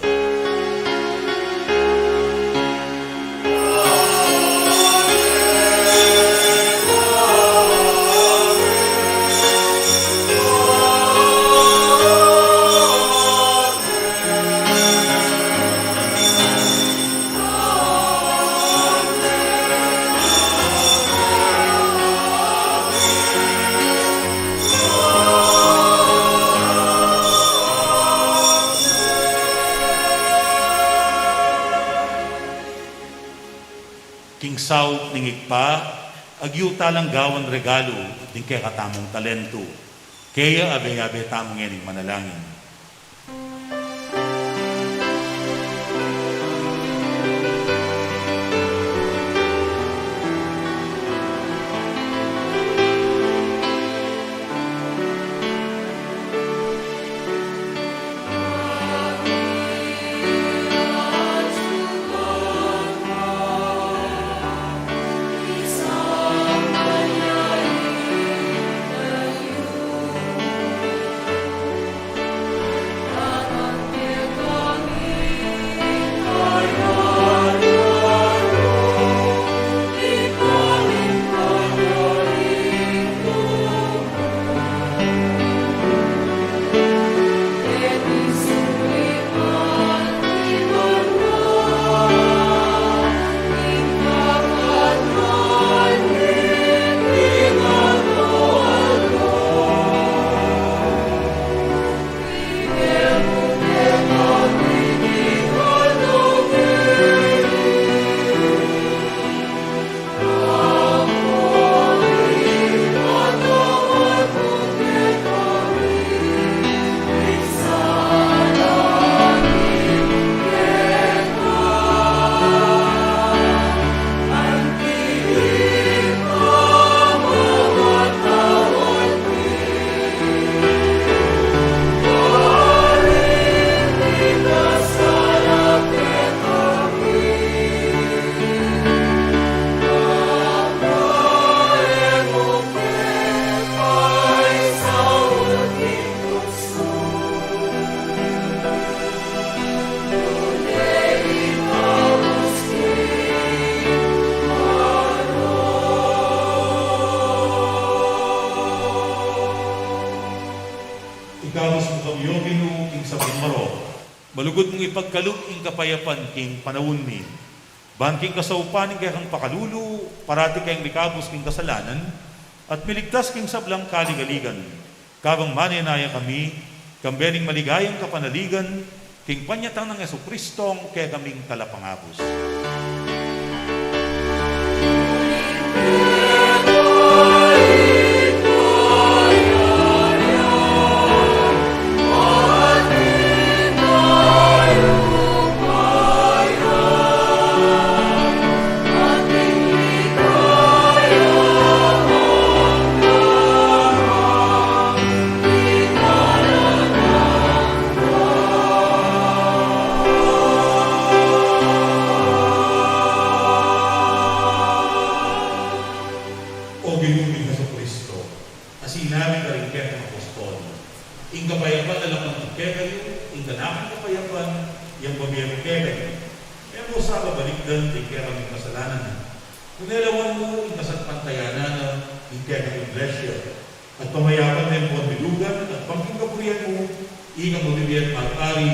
King South ningigpa, agyuta lang gawan regalo, din kay katamong talento. Kaya abe-abe tamong yaning manalangin. sang kamyo Ginoo king sabing maro. Malugod mong ipagkalug ing kapayapan king panawon mi. Banking kasaupaning kaya kang pakalulu, parati kayong likabos king kasalanan, at miligtas king sablang kaligaligan. Kabang maninaya kami, kambening maligayang kapanaligan, king panyatang ng Jesucristong kaya kaming talapangapos. O Ginuming Jesucristo, asinamin ka rin kaya ng apostol. Ing kapayapan na lang ng kaya kayo, ing kanakan kapayapan, yung pamiyang kaya kayo. Kaya mo sa kabalikdan, ing kaya kaming kasalanan. Kung nalawan mo, ing kasatpantayanan, ing kaya kaming blessure. At pamayapan na yung buwan bilugan, at pangking kapurihan mo, ing ang mabibiyan mag-ari,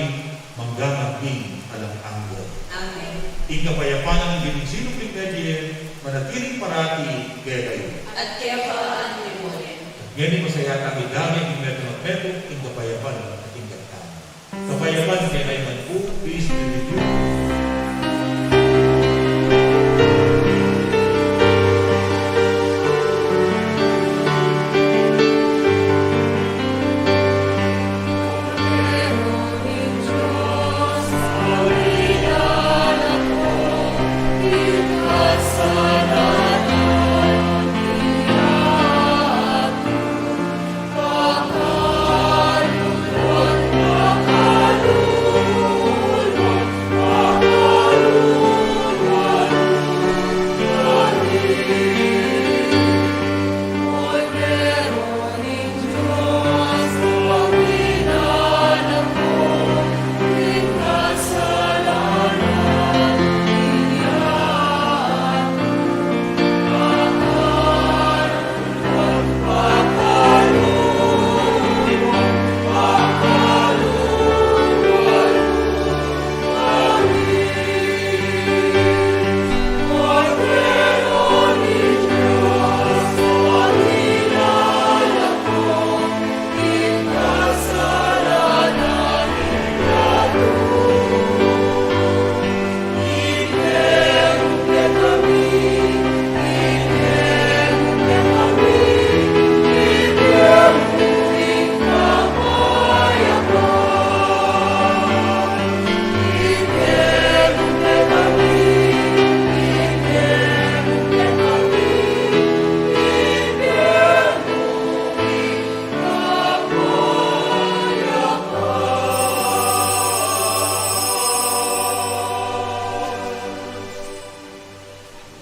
manggamang ing alang anggo. Amen. Ing kapayapan ng gining sinong pinagdiyan, manatiling parati kaya kayo. At kaya paaan mo rin. Ganyan mo sa yata ang idami ng metro ng metro, ing kapayapan at ing kagtama. Kapayapan kaya kayo man po, peace be with you.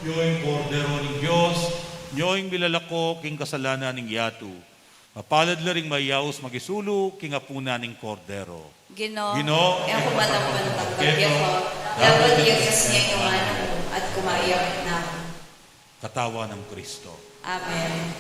Yoing kordero ng Diyos, yoing milalako king kasalanan ng yatu. Mapalad la ring mayaos magisulo king apuna ning kordero. Ginoo, Ang kumatapang pagkakya ko, dapat iyagkas niya yung ano at kumayak na. Katawa ng Kristo. Amen.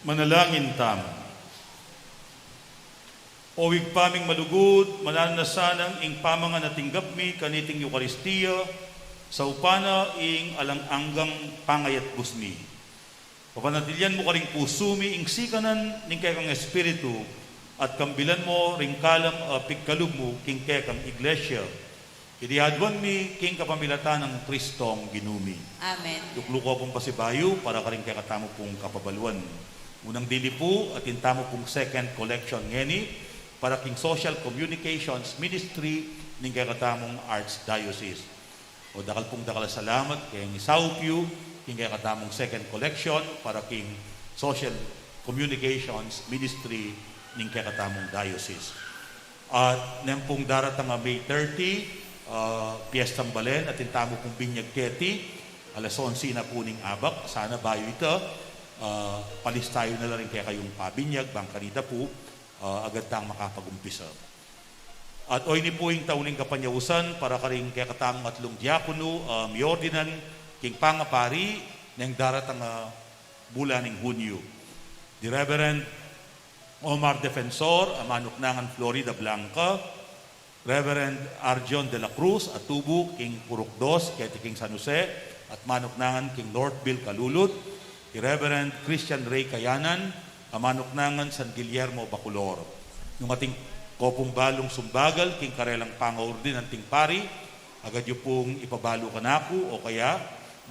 Manalangin tamo. O wigpaming malugod, mananasanang ing pamangan na tinggap mi kaniting Eucharistia, sa upana ing alang-anggang pangayat busmi. Papanatilian mo ka ring pusumi ing sikanan ning kay kang espiritu, at kambilan mo ring kalam pigkalug mo king kay kang iglesia. Idihadwan mi king kapamilatan ng Kristong ginumi. Amen. Yukluko pong pasibayo para ka rin kay katamo pong kapabaluan. Unang dili po at intamo pong second collection ngeni para king Social Communications Ministry ning kay katamong Archdiocese. O dakal salamat kay Isaupyo king kay katamong second collection para king Social Communications Ministry ning kay katamong diocese. At nang pong daratang May 30, Piestang Balen at intamo pong Binyag Keti, alas 11 na po ning abak. Sana bayo ito, palis tayo na lang rin kaya kayong pabinyag, bangkanita po, agad tang makapagumpisa. At oy ni po yung tauning kapanyawusan para ka rin kaya katamong atlong diakono, miordinan, king pangapari, ng daratang bulan ng Hunyo. The Reverend Omar Defensor, Manuknangan, Florida Blanca, Reverend Arjon de la Cruz, Atubu, King Purukdos, Kete King San Jose, at Manuknangan, King Northville, Kalulud, Reverend Christian Ray Kayanan, Manuknangan, San Guillermo, Bacolor. Nung ating kopong balong sumbagal, King Karelang Pangaurdin, ang Tingpari, agad yung pong ipabalo ka na po, o kaya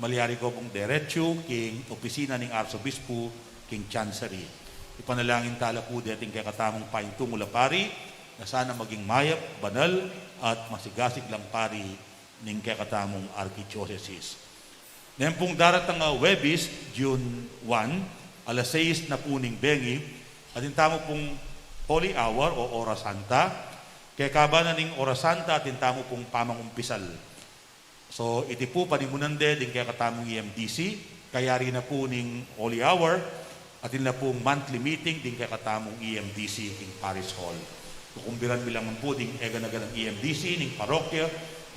maliyari ko pong derecho, King Opisina ng Arsobispo, King Chancery. Ipanalangin tala po dating kay katamong paintung mula pari, na sana maging mayap, banal, at masigasig lang pari ning kay katamong Archdiocese. Ngayon pong daratang Webis, June 1, alas 6 na po ning bengi, at intamo pong Holy Hour o Ora Santa, kaya kabana ning Ora Santa at intamo pong pamangumpisal. So iti po panimunan din kaya katamong EMDC, kaya rin na po ning Holy Hour, at na pong monthly meeting din kaya katamong EMDC king Parish Hall. Kukumbiran bilang po ding ega-naga ng EMDC, ning parokya,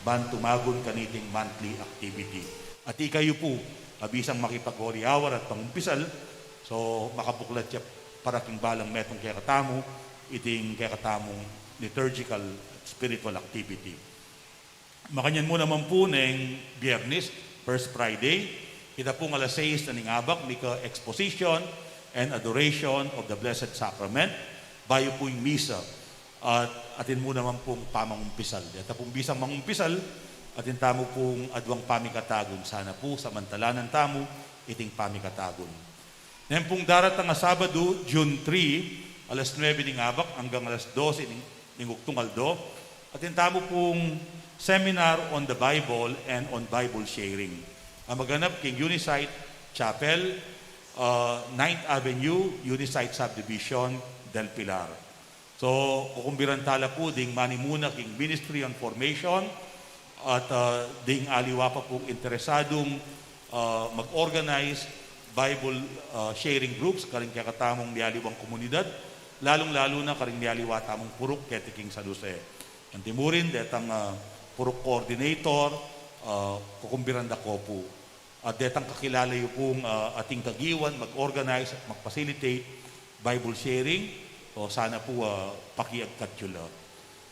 ban tumagon kaniting monthly activity. At ikayo po, abisang makipag-Holy Hour at pangumpisal, so makapuklat siya para king balang metong kaya katamo, iting kaya katamong liturgical spiritual activity. Makanyan mo naman po ng Biyernes, First Friday, kita pong alas 6 na ningabak, mika exposition and adoration of the Blessed Sacrament, bayo po yung misa. At atin mo naman pong pamangumpisal. At pong bisang mangumpisal, atin tamo pong adwang pamikatagon. Sana po samantalanan tamo, iting pamikatagon. Ngayon pong darat nga Sabado, June 3, alas 9 ng abak hanggang alas 12 ng Uktungaldo, atin tamo pong seminar on the Bible and on Bible sharing. Ang maganap king Unisite Chapel, 9th Avenue, Unisite Subdivision, Del Pilar. So, kukumbiran tala po ding manimuna king Ministry on Formation at ding aliwa pa pong interesadong mag-organize Bible sharing groups karing kakatamong nialiwang komunidad, lalong-lalo na karing nialiwa tamong purok kete king San Jose. Ang timurin, detang purok coordinator, kukumbiran da ko po. At detang kakilala yung pong ating kagiwan, mag-organize at mag-facilitate Bible sharing. So sana po pakiagkat yun lang.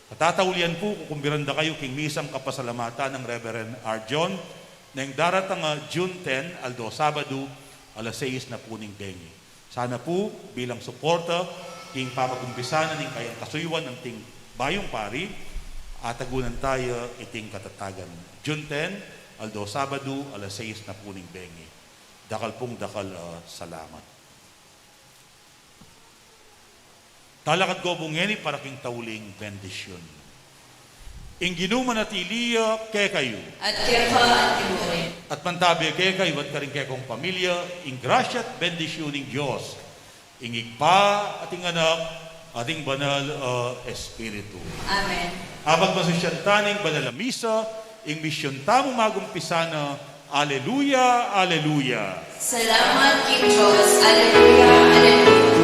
Katataulian po, kukumbiran da kayo king misang kapasalamatan ng Reverend Arjon na yung daratang June 10, Aldo Sabado, alas 6 na po ning bengi. Sana po bilang suporta king pamagumpisanan ng kayang kasuywan ng ting bayong pari, atagunan tayo iting katatagan. June 10, Aldo Sabado, alas 6 na po ning bengi. Dakal pong dakal salamat. Talakad ko bungeni para king tauling bendisyon. Ing ginuman at iliya kay kayo. At kepa at timurin. At mantabi kay kayo at karing kay kong pamilya, ing grasya at bendisyon ng Diyos. Ing igpa ating anak, ating banal espiritu. Amen. Habang masusyantaning banal na misa, ing misyon tamong magumpisana, Alleluia, Alleluia. Salamat, King Diyos. Alleluia, Alleluia.